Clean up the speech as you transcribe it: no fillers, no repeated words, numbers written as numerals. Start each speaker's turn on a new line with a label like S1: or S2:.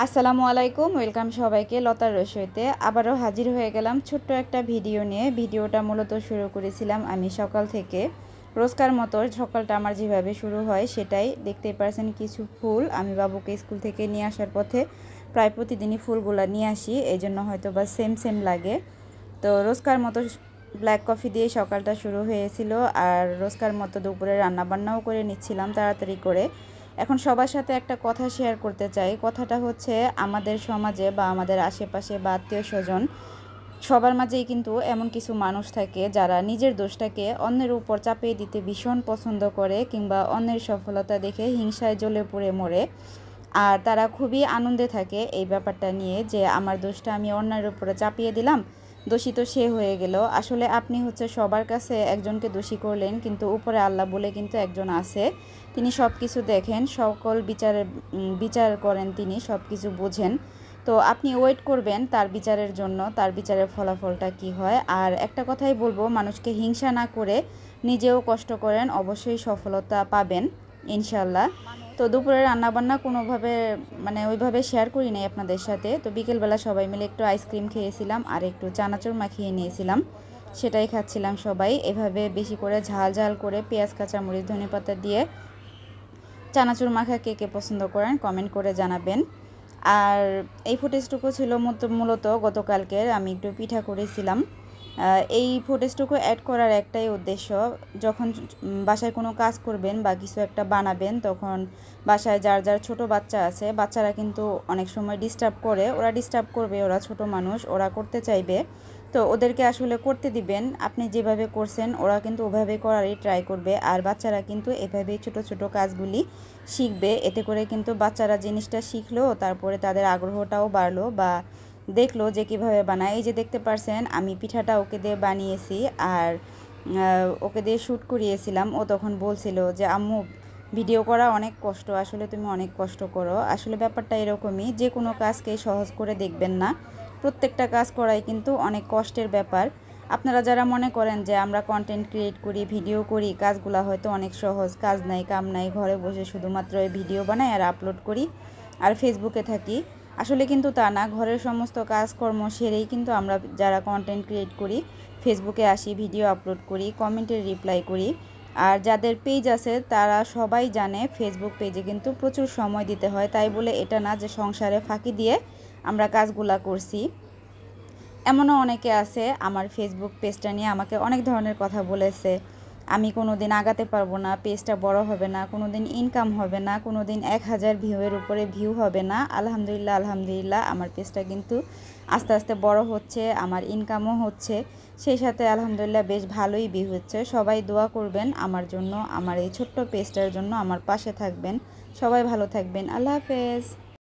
S1: আসসালামু আলাইকুম, ওয়েলকাম সবাইকে লতার রসইতে। আবারও হাজির হয়ে গেলাম ছোট্ট একটা ভিডিও নিয়ে। ভিডিওটা মূলত শুরু করেছিলাম আমি সকাল থেকে। রোজকার মতো সকালটা আমার যেভাবে শুরু হয় সেটাই। দেখতেই পারছেন কিছু ফুল আমি বাবুকে স্কুল থেকে নিয়ে আসার পথে প্রায় প্রতিদিনই ফুলগুলা নিয়ে আসি, এই জন্য হয়তো বা সেম সেম লাগে। তো রোজকার মতো ব্ল্যাক কফি দিয়ে সকালটা শুরু হয়েছিল, আর রোজকার মতো দুপুরে রান্নাবান্নাও করে নিচ্ছিলাম তাড়াতাড়ি করে। এখন সবার সাথে একটা কথা শেয়ার করতে চাই। কথাটা হচ্ছে, আমাদের সমাজে বা আমাদের আশেপাশে বা আত্মীয় স্বজন সবার মাঝেই কিন্তু এমন কিছু মানুষ থাকে যারা নিজের দোষটাকে অন্যের উপর চাপিয়ে দিতে ভীষণ পছন্দ করে, কিংবা অন্যের সফলতা দেখে হিংসায় জ্বলে পুড়ে মরে। আর তারা খুবই আনন্দে থাকে এই ব্যাপারটা নিয়ে যে আমার দোষটা আমি অন্যের উপরে চাপিয়ে দিলাম, দোষী তো সে হয়ে গেল। আসলে আপনি হচ্ছে সবার কাছে একজনকে দোষী করলেন, কিন্তু উপরে আল্লাহ বলে কিন্তু একজন আছে, তিনি সব কিছু দেখেন, সকল বিচার করেন, তিনি সব কিছু বোঝেন। তো আপনি ওয়েট করবেন তার বিচারের জন্য, তার বিচারের ফলাফলটা কি হয়। আর একটা কথাই বলবো, মানুষকে হিংসা না করে নিজেও কষ্ট করেন, অবশ্যই সফলতা পাবেন ইনশাল্লাহ। তো দুপুরে রান্নাবান্না কোনোভাবে ওইভাবে শেয়ার করি নাই আপনাদের সাথে। তো বিকেলবেলা সবাই মিলে একটু আইসক্রিম খেয়েছিলাম আর একটু চানাচুর মাখিয়ে নিয়েছিলাম, সেটাই খাচ্ছিলাম সবাই। এভাবে বেশি করে ঝাল ঝাল করে পেঁয়াজ, কাঁচামরিচ, ধনেপাতা দিয়ে চানাচুর মাখা কে কে পছন্দ করেন কমেন্ট করে জানাবেন। আর এই ফুটেজটুকু ছিল মূলত গতকালকের, আমি একটু পিঠা করেছিলাম। এই ফুটেজটুকু অ্যাড করার একটাই উদ্দেশ্য, যখন বাসায় কোনো কাজ করবেন বা কিছু একটা বানাবেন, তখন বাসায় যার যার ছোট বাচ্চা আছে, বাচ্চারা কিন্তু অনেক সময় ডিস্টার্ব করে, ওরা ডিস্টার্ব করবে, ওরা ছোট মানুষ, ওরা করতে চাইবে। তো ওদেরকে আসলে করতে দিবেন, আপনি যেভাবে করছেন ওরা কিন্তু ওভাবে করারই ট্রাই করবে। আর বাচ্চারা কিন্তু এভাবেই ছোট ছোট কাজগুলি শিখবে, এতে করে কিন্তু বাচ্চারা জিনিসটা শিখলো, তারপরে তাদের আগ্রহটাও বাড়লো বা দেখলো যে কিভাবে বানায়। এই যে দেখতে পারছেন আমি পিঠাটা ওকে দিয়ে বানিয়েছি, আর ওকে দিয়ে শ্যুট করিয়েছিলাম। ও তখন বলছিল যে আম্মু, ভিডিও করা অনেক কষ্ট, আসলে তুমি অনেক কষ্ট করো। আসলে ব্যাপারটা এরকমই, যে কোনো কাজকে সহজ করে দেখবেন না, প্রত্যেকটা কাজ করাই কিন্তু অনেক কষ্টের ব্যাপার। আপনারা যারা মনে করেন যে আমরা কন্টেন্ট ক্রিয়েট করি, ভিডিও করি, কাজগুলো হয়তো অনেক সহজ, কাজ নাই কাম নাই, ঘরে বসে শুধুমাত্র এই ভিডিও বানাই আর আপলোড করি আর ফেসবুকে থাকি, আসলে কিন্তু তা না। ঘরের সমস্ত কাজকর্ম সেরেই কিন্তু আমরা যারা কন্টেন্ট ক্রিয়েট করি ফেসবুকে আসি, ভিডিও আপলোড করি, কমেন্টের রিপ্লাই করি। আর যাদের পেজ আছে তারা সবাই জানে ফেসবুক পেজে কিন্তু প্রচুর সময় দিতে হয়, তাই বলে এটা না যে সংসারে ফাঁকি দিয়ে আমরা কাজগুলা করছি। এমনও অনেকে আছে আমার ফেসবুক পেজটা নিয়ে আমাকে অনেক ধরনের কথা বলেছে, আমি কোনো দিন আগাতে পারবো না, পেজটা বড় হবে না, কোনো দিন ইনকাম হবে না, কোনো দিন 1000 ভিউয়ের উপরে ভিউ হবে না। আলহামদুলিল্লাহ আলহামদুলিল্লাহ, আমার পেজটা কিন্তু আস্তে আস্তে বড় হচ্ছে, আমার ইনকামও হচ্ছে, সেই সাথে আলহামদুলিল্লাহ বেশ ভালোই ভিউ হচ্ছে। সবাই দোয়া করবেন আমার জন্য, আমার এই ছোট্ট পেজটার জন্য, আমার পাশে থাকবেন। সবাই ভালো থাকবেন, আল্লাহ হাফেজ।